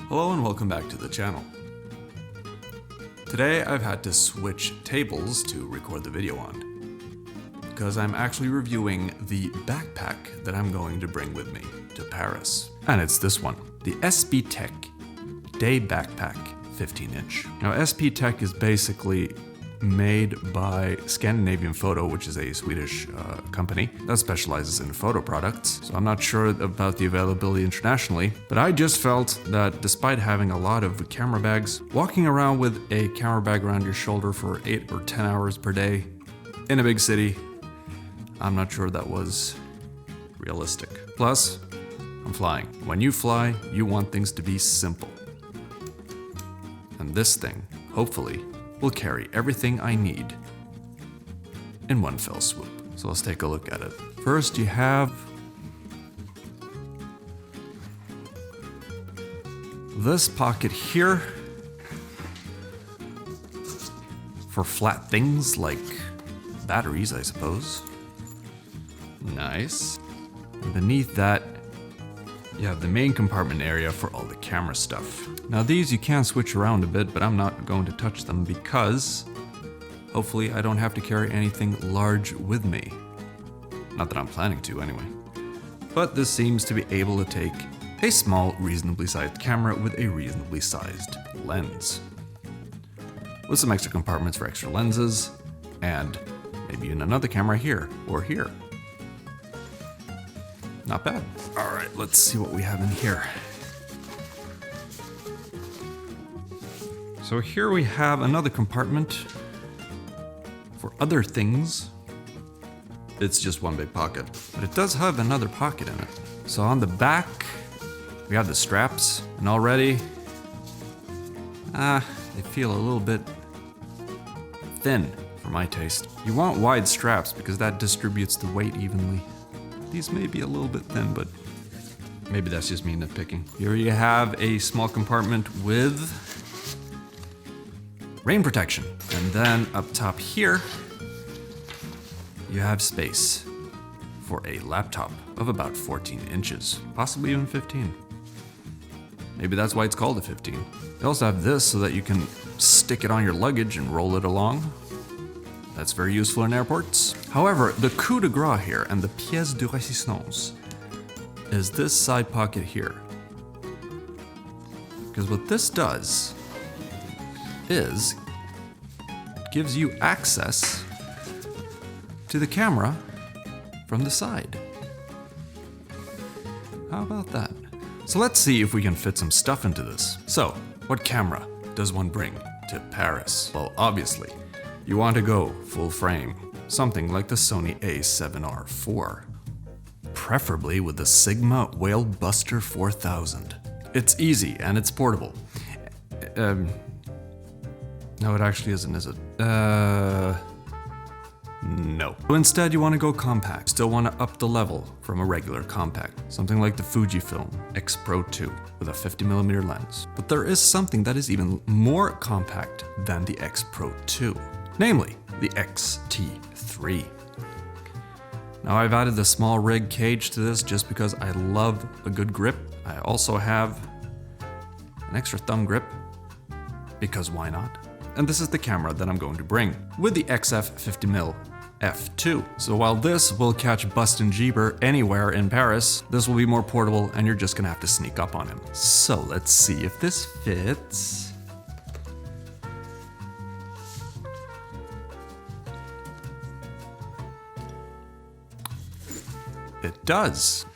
Hello and welcome back to the channel. Today I've had to switch tables to record the video on, because I'm actually reviewing the backpack that I'm going to bring with me to Paris. And it's this one, the Sp.Tech Day Backpack 15-inch. Now Sp.Tech is basically made by Scandinavian Photo, which is a Swedish company that specializes in photo products. So I'm not sure about the availability internationally, but I just felt that despite having a lot of camera bags, walking around with a camera bag around your shoulder for 8 or 10 hours per day in a big city, I'm not sure that was realistic. Plus, I'm flying. When you fly, you want things to be simple. And this thing, hopefully, will carry everything I need in one fell swoop. So let's take a look at it. First, you have this pocket here for flat things like batteries, I suppose. Nice. And beneath that, you have the main compartment area for all the camera stuff. Now these you can switch around a bit, but I'm not going to touch them because hopefully I don't have to carry anything large with me. Not that I'm planning to anyway. But this seems to be able to take a small, reasonably sized camera with a reasonably sized lens. With some extra compartments for extra lenses, and maybe in another camera here or here. Not bad. All right, let's see what we have in here. So here we have another compartment for other things. It's just one big pocket, but it does have another pocket in it. So on the back, we have the straps, and already, they feel a little bit thin for my taste. You want wide straps because that distributes the weight evenly. These may be a little bit thin, but maybe that's just me nitpicking. Here you have a small compartment with rain protection. And then up top here, you have space for a laptop of about 14 inches, possibly even 15. Maybe that's why it's called a 15. You also have this so that you can stick it on your luggage and roll it along. That's very useful in airports. However, the coup de grace here and the pièce de résistance is this side pocket here. Because what this does is it gives you access to the camera from the side. How about that? So let's see if we can fit some stuff into this. So, what camera does one bring to Paris? Well, obviously, you want to go full frame, something like the Sony A7RIV, preferably with the Sigma Whale Buster 4000. It's easy and it's portable. No, it actually isn't, is it? No. So instead, you want to go compact. Still want to up the level from a regular compact. Something like the Fujifilm X-pro2 with a 50mm lens. But there is something that is even more compact than the X-pro2. Namely, the XT-3. Now I've added the small rig cage to this just because I love a good grip. I also have an extra thumb grip, because why not? And this is the camera that I'm going to bring, with the XF 50mm f2. So while this will catch Bustin' Jeeber anywhere in Paris, this will be more portable and you're just gonna have to sneak up on him. So let's see if this fits. It does.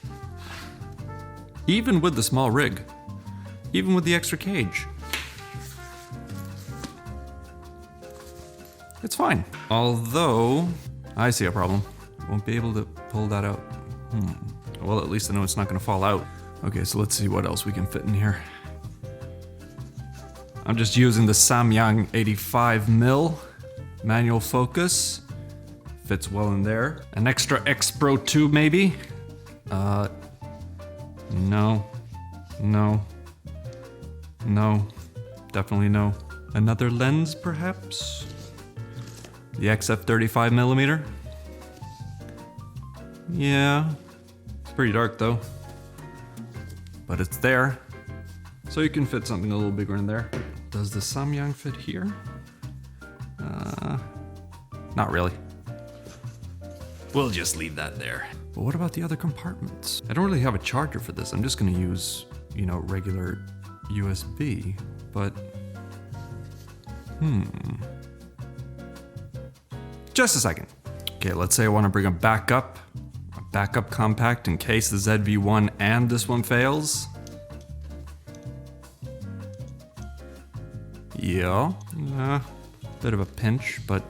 Even with the small rig. Even with the extra cage. It's fine. Although, I see a problem. Won't be able to pull that out. Well, at least I know it's not gonna fall out. Okay, so let's see what else we can fit in here. I'm just using the Samyang 85mm manual focus. Fits well in there. An extra X-pro2 maybe? No. No. No. Definitely no. Another lens perhaps? The XF 35mm? Yeah. It's pretty dark though. But it's there. So you can fit something a little bigger in there. Does the Samyang fit here? Not really. We'll just leave that there. But what about the other compartments? I don't really have a charger for this. I'm just gonna use, you know, regular USB, but just a second. Okay, let's say I want to bring a backup compact in case the ZV-1 and this one fails. Yeah, bit of a pinch, but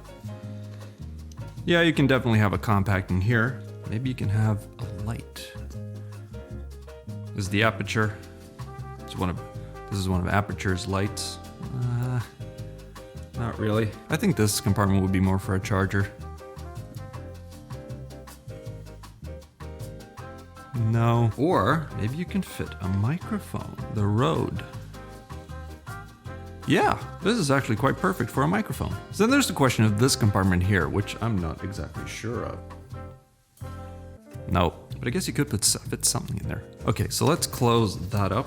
yeah, you can definitely have a compact in here. Maybe you can have a light. This is the Aperture. This is one of Aperture's lights. Not really. I think this compartment would be more for a charger. No. Or maybe you can fit a microphone. The Rode. Yeah, this is actually quite perfect for a microphone. So then there's the question of this compartment here, which I'm not exactly sure of. No, but I guess you could fit something in there. Okay, so let's close that up.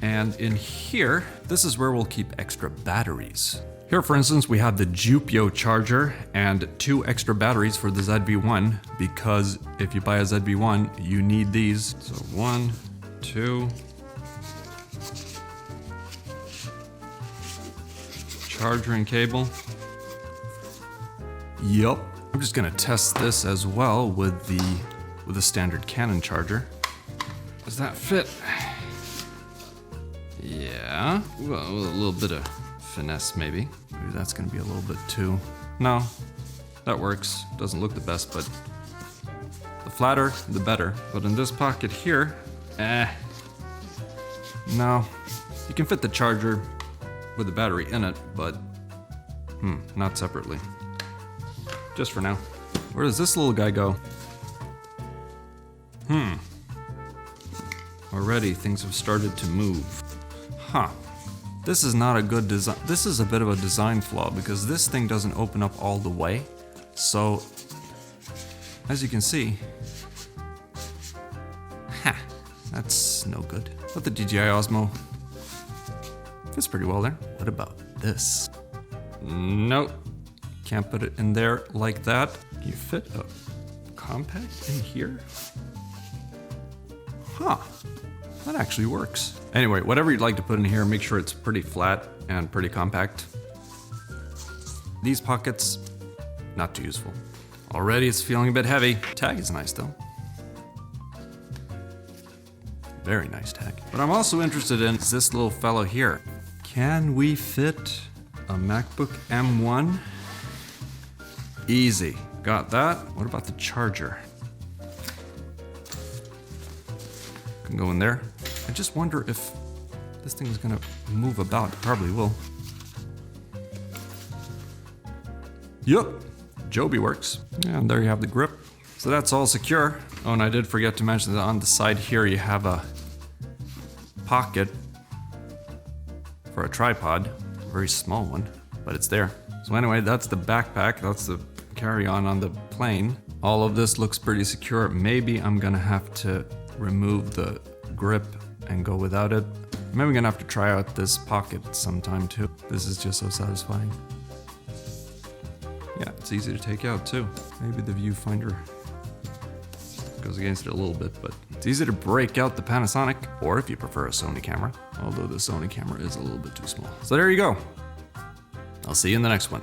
And in here, this is where we'll keep extra batteries. Here, for instance, we have the Jupio charger and 2 extra batteries for the ZV-1, because if you buy a ZV-1, you need these. So 1, 2. Charger and cable. Yup. I'm just gonna test this as well with the standard Canon charger. Does that fit? Yeah. Well, with a little bit of finesse, maybe. Maybe that's gonna be a little bit too. No, that works. Doesn't look the best, but the flatter, the better. But in this pocket here, no. You can fit the charger with the battery in it, but not separately. Just for now. Where does this little guy go? Already things have started to move. Huh. This is not a good design. This is a bit of a design flaw because this thing doesn't open up all the way. So, as you can see, that's no good. But the DJI Osmo fits pretty well there. What about this? Nope. Can't put it in there like that. Can you fit a compact in here? Huh. That actually works. Anyway, whatever you'd like to put in here, make sure it's pretty flat and pretty compact. These pockets, not too useful. Already it's feeling a bit heavy. Tag is nice though. Very nice tag. What I'm also interested in is this little fellow here. Can we fit a MacBook M1? Easy. Got that. What about the charger? Can go in there. I just wonder if this thing is gonna move about. It probably will. Yup. Joby works. Yeah, and there you have the grip. So that's all secure. Oh, and I did forget to mention that on the side here you have a pocket for a tripod. A very small one, but it's there. So anyway, that's the backpack. That's the carry-on on the plane. All of this looks pretty secure. Maybe I'm gonna have to remove the grip and go without it. Maybe I'm gonna have to try out this pocket sometime too. This is just so satisfying. Yeah, it's easy to take out too. Maybe the viewfinder goes against it a little bit, but it's easy to break out the Panasonic, or if you prefer a Sony camera, although the Sony camera is a little bit too small. So there you go. I'll see you in the next one.